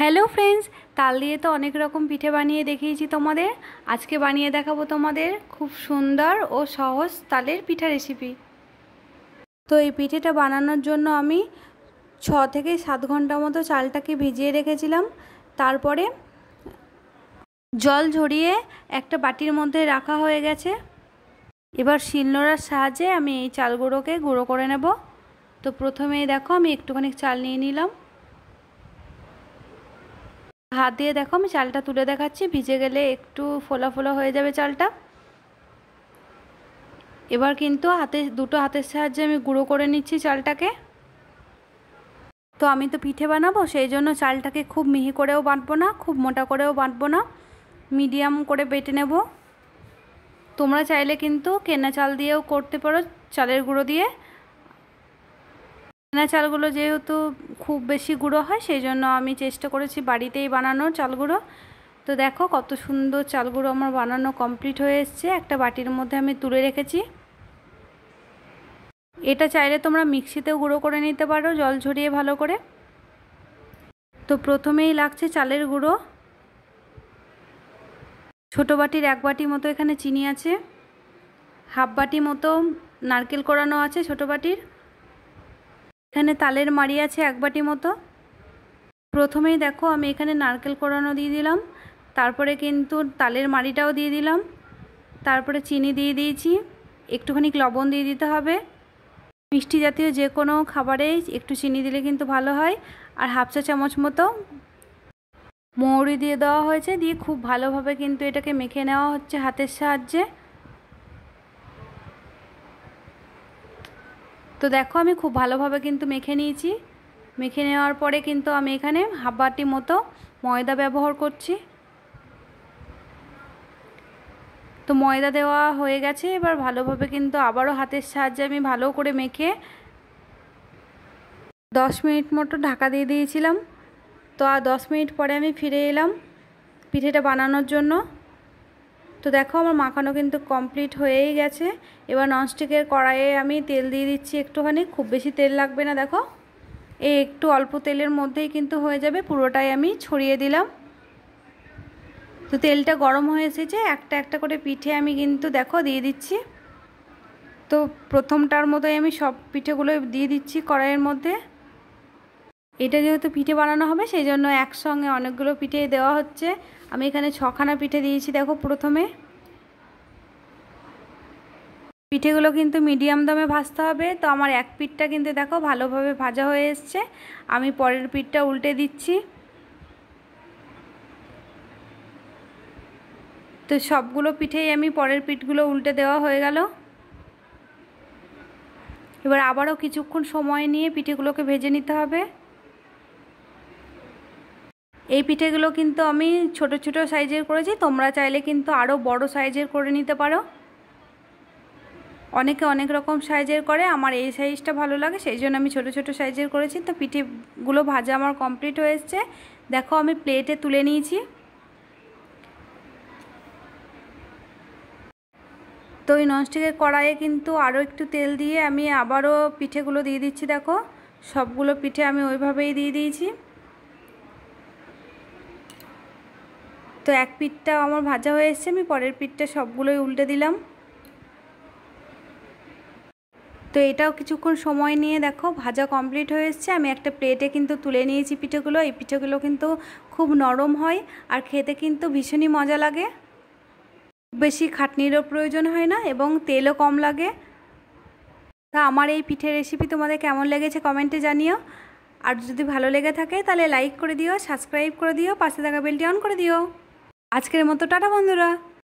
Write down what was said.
Hello friends, তাল দিয়ে তো অনেক রকম পিঠে বানিয়ে দেখিয়েছি তোমাদের। আজকে বানিয়ে দেখাবো তোমাদের খুব সুন্দর ও সহজ তালের পিঠা রেসিপি। তো এই পিঠেটা বানানোর জন্য আমি 6 থেকে 7 ঘন্টা মতো চালটাকে ভিজিয়ে রেখেছিলাম। তারপরে জল ঝরিয়ে একটা বাটির মধ্যে রাখা হয়ে গেছে। এবার শিলনোড়ার সাহায্যে আমি এই চালগুলোকে গুঁড়ো করে নেব। তো প্রথমেই দেখো আমি একটুখানি চাল নিয়ে নিলাম। হাত দিয়ে দেখো আমি চালটা তুলে দেখাচ্ছি, ভিজে গেলে একটু ফোলা ফোলা হয়ে যাবে চালটা। এবার কিন্তু দুটো হাতের সাহায্যে আমি গুঁড়ো করে নিচ্ছি চালটাকে। তো আমি তো পিঠে বানাবো, সেই জন্য চালটাকে খুব মিহি করেও বাটবো না, খুব মোটা করেও বাটবো না, মিডিয়াম করে বেটে নেব। তোমরা চাইলে কিন্তু কেনা চাল দিয়েও করতে পারো, চালের গুঁড়ো দিয়ে। কেনা চালগুলো যেহেতু খুব বেশি গুঁড়ো হয়, সেই জন্য আমি চেষ্টা করেছি বাড়িতেই বানানোর চাল গুঁড়ো। তো দেখো কত সুন্দর চাল গুঁড়ো আমার বানানো কমপ্লিট হয়ে এসছে। একটা বাটির মধ্যে আমি তুলে রেখেছি। এটা চাইলে তোমরা মিক্সিতেও গুঁড়ো করে নিতে পারো, জল ঝরিয়ে ভালো করে। তো প্রথমেই লাগছে চালের গুঁড়ো। ছোটো বাটির 1 বাটি মতো এখানে চিনি আছে, হাফ বাটি মতো নারকেল কোড়ানো আছে ছোটো বাটির। এখানে তালের মাড়ি আছে 1 বাটি মতো। প্রথমেই দেখো আমি এখানে নারকেল কোড়ানো দিয়ে দিলাম, তারপরে কিন্তু তালের মাড়িটাও দিয়ে দিলাম, তারপরে চিনি দিয়ে দিয়েছি, একটুখানি লবণ দিয়ে দিতে হবে। মিষ্টি জাতীয় যে কোনো খাবারে একটু চিনি দিলে কিন্তু ভালো হয়। আর হাফ চা চামচ মতো মৌরি দিয়ে দেওয়া হয়েছে, দিয়ে খুব ভালোভাবে কিন্তু এটাকে মেখে নেওয়া হচ্ছে হাতের সাহায্যে। তো দেখো আমি খুব ভালোভাবে কিন্তু মেখে নিয়েছি। মেখে নেওয়ার পরে কিন্তু আমি এখানে হাফ বাটি মতো ময়দা ব্যবহার করছি। তো ময়দা দেওয়া হয়ে গেছে। এবার ভালোভাবে কিন্তু আবারও হাতের সাহায্যে আমি ভালো করে মেখে 10 মিনিট মতো ঢাকা দিয়ে দিয়েছিলাম। তো আর 10 মিনিট পরে আমি ফিরে এলাম পিঠেটা বানানোর জন্য। তো দেখো আমার মাখানো কিন্তু কমপ্লিট হয়েই গেছে। এবার ননস্টিকের কড়াইয়ে আমি তেল দিয়ে দিচ্ছি একটুখানি, খুব বেশি তেল লাগবে না। দেখো এই একটু অল্প তেলের মধ্যেই কিন্তু হয়ে যাবে, পুরোটাই আমি ছড়িয়ে দিলাম। তো তেলটা গরম হয়ে এসেছে, একটা একটা করে পিঠে আমি কিন্তু দেখো দিয়ে দিচ্ছি। তো প্রথমটার মতোই আমি সব পিঠেগুলো দিয়ে দিচ্ছি কড়াইয়ের মধ্যে। এটা যেহেতু পিঠে বানানো হবে, সেই জন্য একসঙ্গে অনেকগুলো পিঠে দেওয়া হচ্ছে। আমি এখানে 6খানা পিঠে দিয়েছি। দেখো প্রথমে পিঠেগুলো কিন্তু মিডিয়াম দমে ভাজতে হবে। তো আমার এক পিঠটা কিন্তু দেখো ভালোভাবে ভাজা হয়ে এসছে। আমি পরের পিঠটা উল্টে দিচ্ছি। তো সবগুলো পিঠেই আমি পরের পিঠগুলো উল্টে দেওয়া হয়ে গেল। এবার আবারও কিছুক্ষণ সময় নিয়ে পিঠেগুলোকে ভেজে নিতে হবে। এই পিঠেগুলো কিন্তু আমি ছোট ছোট সাইজের করেছি, তোমরা চাইলে কিন্তু আরও বড় সাইজের করে নিতে পারো। অনেকে অনেক রকম সাইজের করে, আমার এই সাইজটা ভালো লাগে, সেই জন্য আমি ছোট ছোট সাইজের করেছি। তো পিঠেগুলো ভাজা আমার কমপ্লিট হয়ে এসছে। দেখো আমি প্লেটে তুলে নিয়েছি। তো এই ননস্টিকের কড়াইয়ে কিন্তু আরও একটু তেল দিয়ে আমি আবারও পিঠেগুলো দিয়ে দিচ্ছি। দেখো সবগুলো পিঠে আমি ওইভাবেই দিয়ে দিয়েছি। তো এক পিঠটা আমার ভাজা হয়ে এসছে, আমি পরের পিঠটা সবগুলোই উল্টে দিলাম। তো এটাও কিছুক্ষণ সময় নিয়ে দেখো ভাজা কমপ্লিট হয়ে এসছে। আমি একটা প্লেটে কিন্তু তুলে নিয়েছি পিঠেগুলো। এই পিঠেগুলো কিন্তু খুব নরম হয় আর খেতে কিন্তু ভীষণই মজা লাগে। বেশি খাটনিরও প্রয়োজন হয় না এবং তেলও কম লাগে। তা আমার এই পিঠের রেসিপি তোমাদের কেমন লেগেছে কমেন্টে জানিও। আর যদি ভালো লেগে থাকে তাহলে লাইক করে দিও, সাবস্ক্রাইব করে দিও, পাশে থাকা বেলটি অন করে দিও। আজকের মতো টাটা বন্ধুরা।